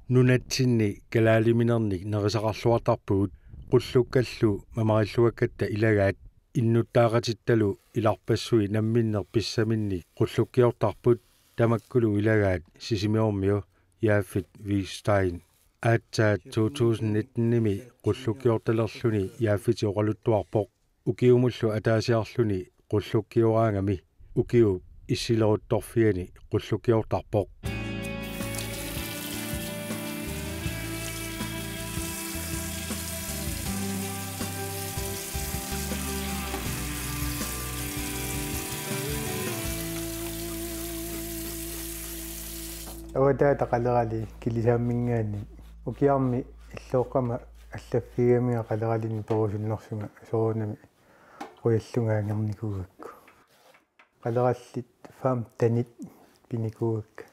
nunatsinni kalaaliminерник nerisaqarluatarpugut qullukkallu mamarilluakkatta ilagaat innuttaaqatittalu ilarpassui namminner pissaminni qullukkiortarput tamakkulu ilagaat sisimiormio yaaffit Wiestein aatsaat 2019-nimi qullukkiortalerluni yaaffiti oqaluttuarpoq ukiumullu ataasiarluni qullukkiораангами ukiu issileruttorfiani qullukkiortarpoq awata taqalerali kilisaammingaani ukiarmi illooqama аллаффигамига қалералини перусуннэрсуга соонами қуяллунгаангерникугакку қалераллит фаам танит пиникугакка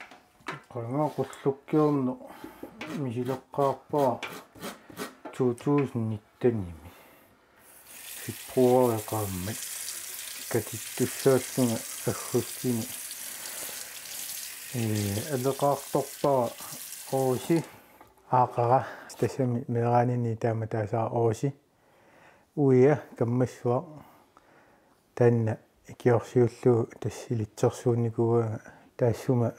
қангаа қуллуккиорну мисилеққарпаа 2019-ними фипруариақааммат катиттуссааллунга аггуссини алеқарторпаа oosi аақара тассами мераанини тааматаасаа oosi уия каммассуа танна икиорсиуллуу тассилитсерсуунникуаага таассума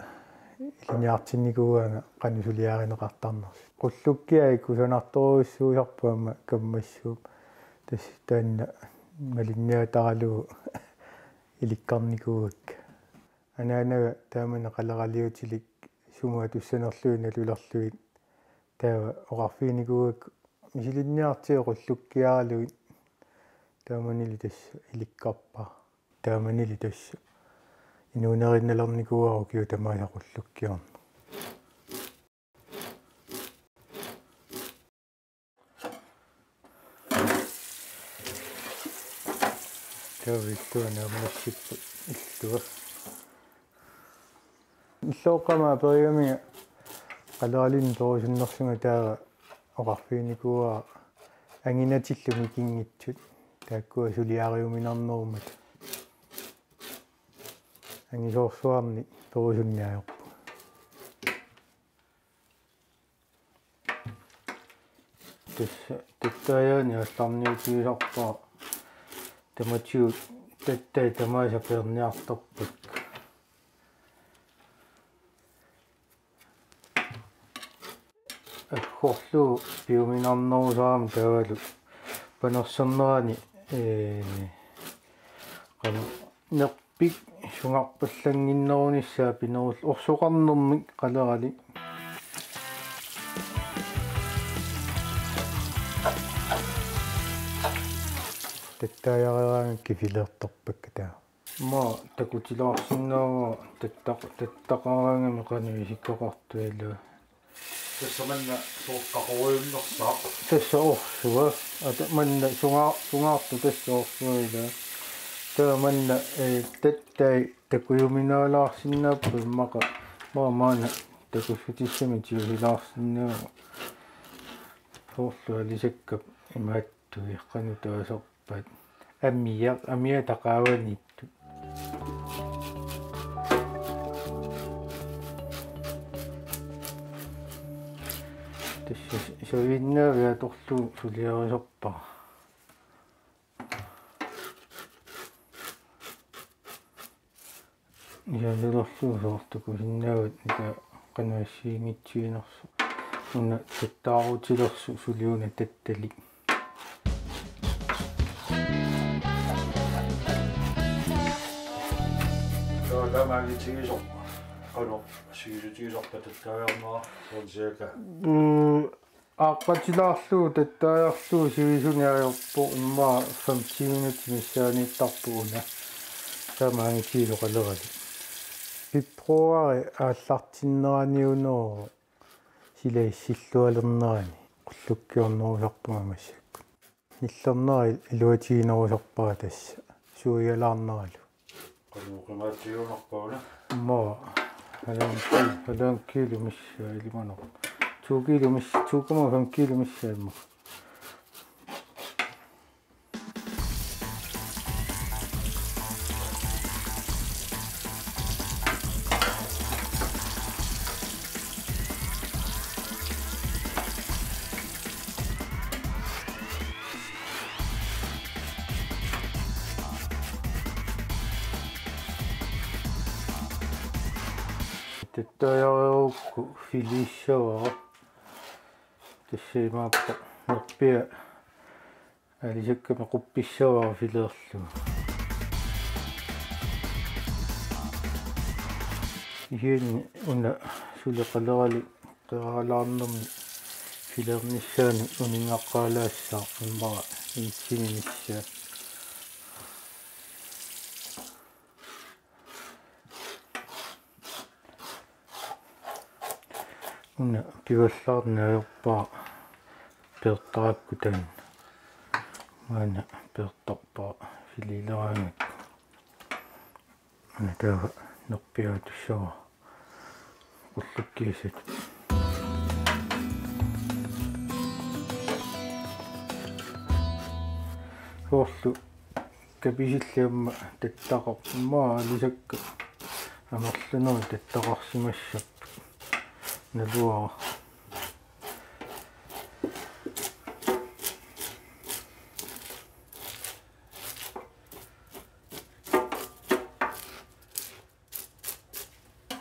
илиниартинникуаага канусулиаринеқартарнерс qulлуккиа икусанарторуйссуусарпаама каммассууп тасс таанна малинниатаралуу иликкарникуакка анаанага таамана қалералиутилик сумаа туссанерлуи налулерлуит таава оқарфиникуак мисилинниартиа qulлуккиаралуит тааманили тасса иликкарпаа тааманили тасса инуунеринналерникуару киу тамааса qulлуккиарна таавиттуана аммассиппу иллуа иллооқама периамига қалералин перусуннэрсуга таава оқарфиникуа ангинатиллуми кингитсут тааккуа сулиариуминарнерумат ангисоорсуарни перусунниаёрпу тасса таттаяани алларниутиусарпаа таматиут таттай тамааса перниарторпак аккорлу пиуминарнерусаами таавалу панерсернерани qanu nerpik sungarpallangиннерунissaa пинерул орсоқарнермик қалерали таттаяараангки филерторпакка таа ма такутилаарсиннаава таттақараангами qanu исиккоқартуилаа тассаманна соққақоруйуннерсаа тасса орсуа ата манна сунгаарту тасса орсуила таа манна таттай такуйуминаалаарсиннааппу иммақа маана такуффутиссами тиулилаарсиннаа соорлуа лисаккап имааттуи қану таасерпат аммия тақааванитту тасса савиннаавиа торлу сулиарисерпаа яалерлуу соортуку синнаават ика канаассиингитсуинерсу уна таттаарутилерсу сулиуна таттали ламагитигисо qanu sigisutigisorpa tattaajarnera soorsiaka ааққатилаарлуу таттааjaarluu сивисуниариорпо иммаа 50 минути миссааниттарпууна таамаангитило қалерали пипруари ааллартиннераниунероо силаассиллуалернерани qulлуккиорнерусарпуга массакку ниллернери илуатигинерусарпаа тасса суиалаарнералу qanu ма халан кило мисса илимано 2 кило мисса 2,5 кило мисса имма Tattajaruukku filissuara tassimaappa nerpia alisakka quppissuara fileerlu ihiin una suleqalerali qeraalaarnermi fileernissaani uningaqqaalaassaa ummara iitsinimissa una pivallaarnaajorpaa peertarakku taanna maana peertarpaa filileraangak ana taava nerpiaatussara qullukkisat forlu kapisilliamma tattaqar maa alisakka amerluneri tattaqarsimassap naluara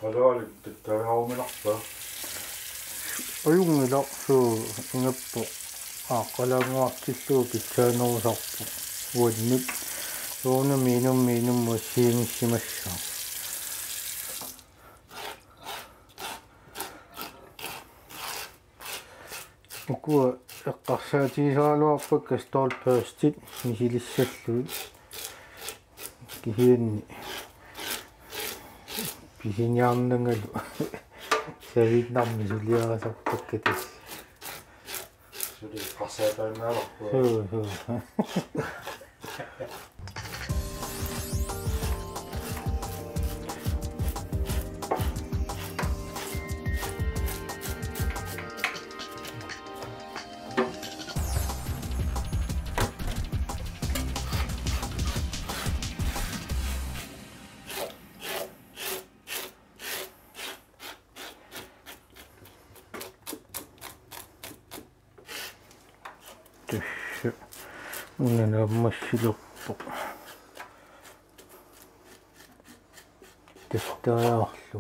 qalaalik tattajaruminarpa ayungilarsu ingappo aqqalaanguartilluu pitsaanerusarpu uannut uuna minum mussiimissimassa ukua eqqarsaatigisaaluarpakka stolperstit misilissalluu kihianni pisiniarnangalu savitnarmi suliarasarpakka tass suli qarsaataanaalarpu unanammassilorpu tattajaarlu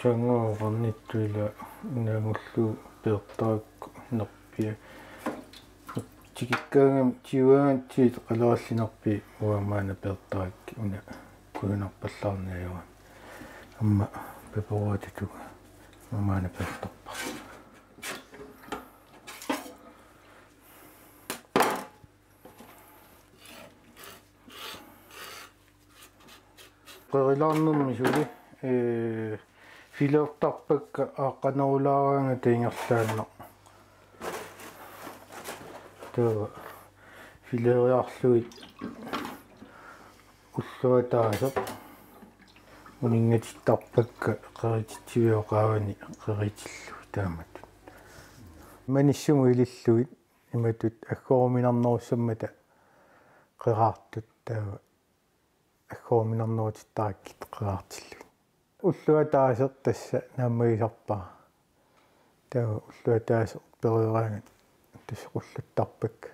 changoornittuila unangullu peertaakku nerpia tikikkaangam tiuaantiit qalaallinerpi uamaana peertaakki una kuunarpallarniajuan amma peperuatituga uamaana peertarpa qerilaarnermi suli fileertarpakka aaqqanerulaaraanga tiingerlaanna taava fileeriarluit ulluataaseq uningatittarpakka qeritittiviоqaavani qeritillu taamat manissumu ililluit imatut aggoruminarnerussammata qeraartut taava aggoruminarnerutittarakkit qeraartillu ulluataaseq tassa naammagisarpaa taava ulluataaseq perieraangat tassa qullattarpakka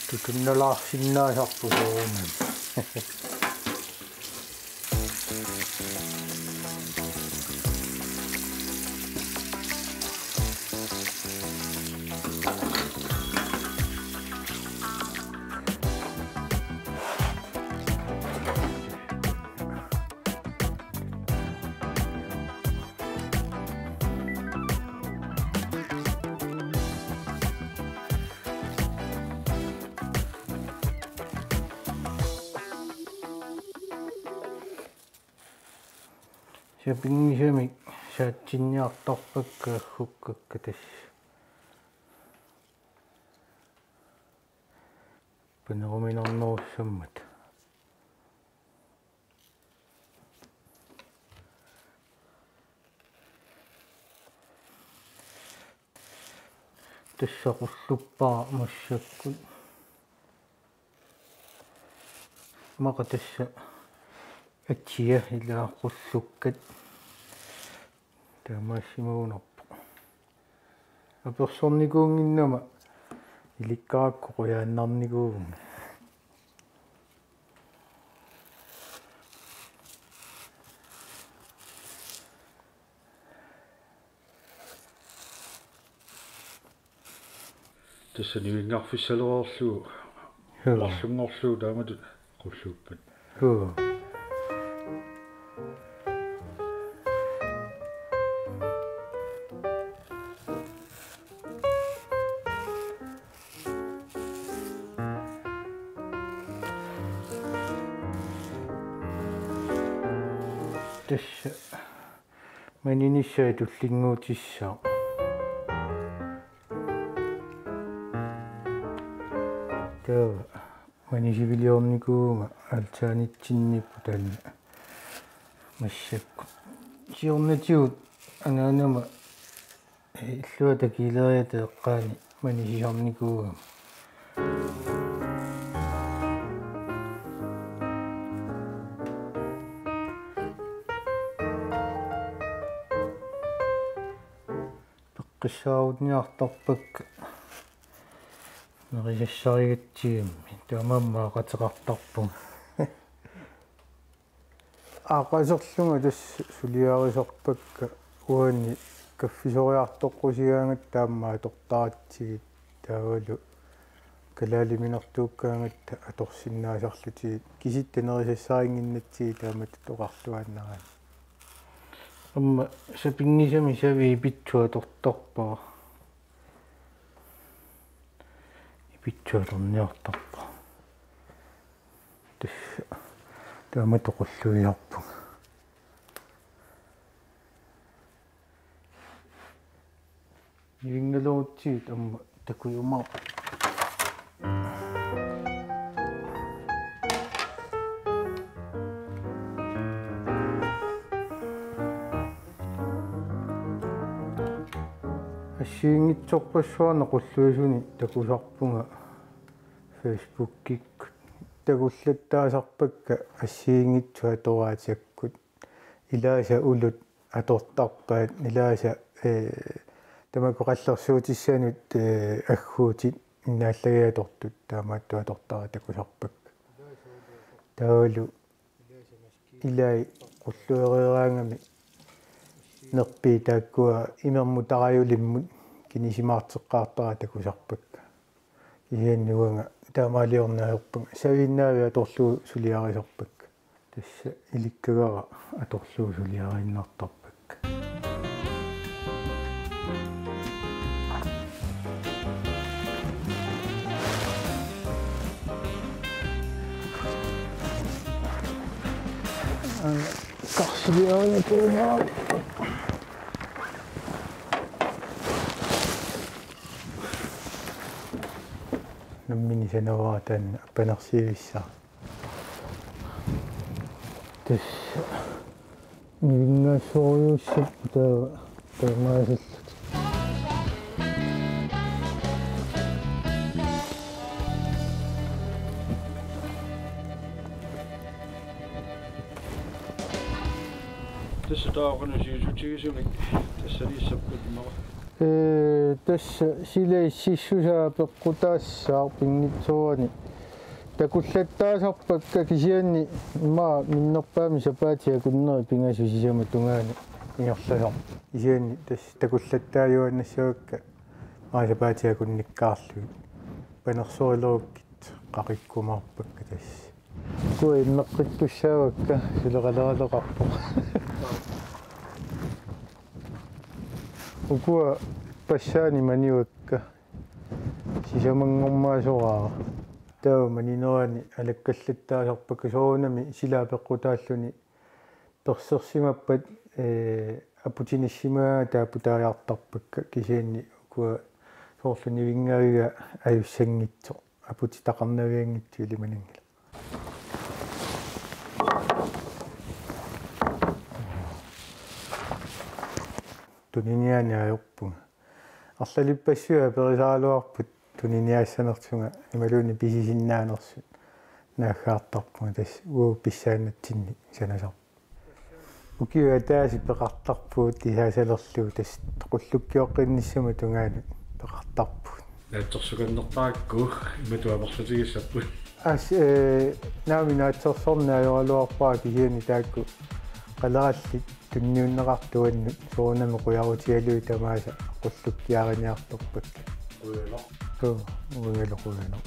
tutunnalaarsinnaasarpu soorunam Sapingisamik saatsinniartarpakka hukkakka tassa paneruminarnerussammat тассақуллуппаа массаккут мақатасса атсия илааққуссуккат таамаассимуунерпо аперсорникуунгиннама иликкаакку қуяаннарникуугунга тассани вингаарфиссалерорлугу марлунгорлугу таамату qulluuppat tässä maninissä tullingguutissаа tää manisivilliornikuunga altaanitsinniippu taanna massakku siornatiut anaanama illuata kiileriateeqqaani manisiornikuuga qissaarutniartarpakka nerisassarigatsigimmi taamammaaqateqartarpun аақасерлунга тасс сулиарисорпакка уанни каффисориарторқусигаангат тааммаа тортаратсигит таавалу калаалиминертууккаангатта аторсиннаасарлутигит киситта нерисассарингиннатсиги таамат тоқарлуааннарани амма сапингисами сави ипитсуа торторпаа ипитсуалерниартарпа тасса таама тоқуллуиарпу ивингалуутсигит амма такуйумаа ассиингитсорпассуарна qulluisuni такусарпунга Facebook-кик тагуллаттаасарпакка ассиингитсуа тораатиаккут илааса улут атортарпаат илааса тамакоқаллерсуутиссаанут аггуутит иннааллагиатортут таамааттуа тортара такусарпакка таалу илай qulluereeraangami нерпи тааккуа имерму тараюлиммут кинисимаартеққартара такусарпакка иианнуанга таамаалиорнаажерпунга савиннаавиа аторлуу сулиарисорпакка тасса иликкагара аторлуу сулиарииннартарпакка карсилиариатуунаа наммини санаваа таанна аппанерсиивиссаа тасса нивингассориуссап таамаасаллут tässä taaqanasiusutigisumik tassaliissapпутмара tässä sileississusaa peqqutaassаа pinngitsuani takullattaasarpakka kisianni maa minnerpaami sapaatiga kunneri pingasusisama tungaani ingorlasor kisianni tässä takullattaayuannassagakka maa sapaatiga kunnikkaarluit panersoilerukkit qaqikkumaarpakka tässä kuи иммеққиккуссаагакка сулеқалералеқарпо укуа пассаани маниуакка сисамангормаасораа таа манинерани алаккаллаттаасарпакка соонами силаапеққутааллуни персерсимаппат апутиниссимаа таапутариартарпакка кисианни укуа соорлуни вингавига аюссангитсо апути тақарнавиангитсу илиманингила туниннианиаёрпунга арлалиппассуа перисаалуарпут тунинниаассанертунга ималууни писисиннаанерсут наахаартарпу тас уу писсаанатсинни санасар укиуа тааси пеқартарпуут тисаасалерлуу тас тоқуллуккиоққинниссама тунгаани пеқартарпут наатсорсуканнертаакку иматуамерлутигиссарпут ас нааминаатсорсорнаажоралуарпаа кисиани таакку қалералли тунниуннеқартуанну суунами қуярутигалуи тамааса қуллуккиариниарторпак уяла унгелоқуяно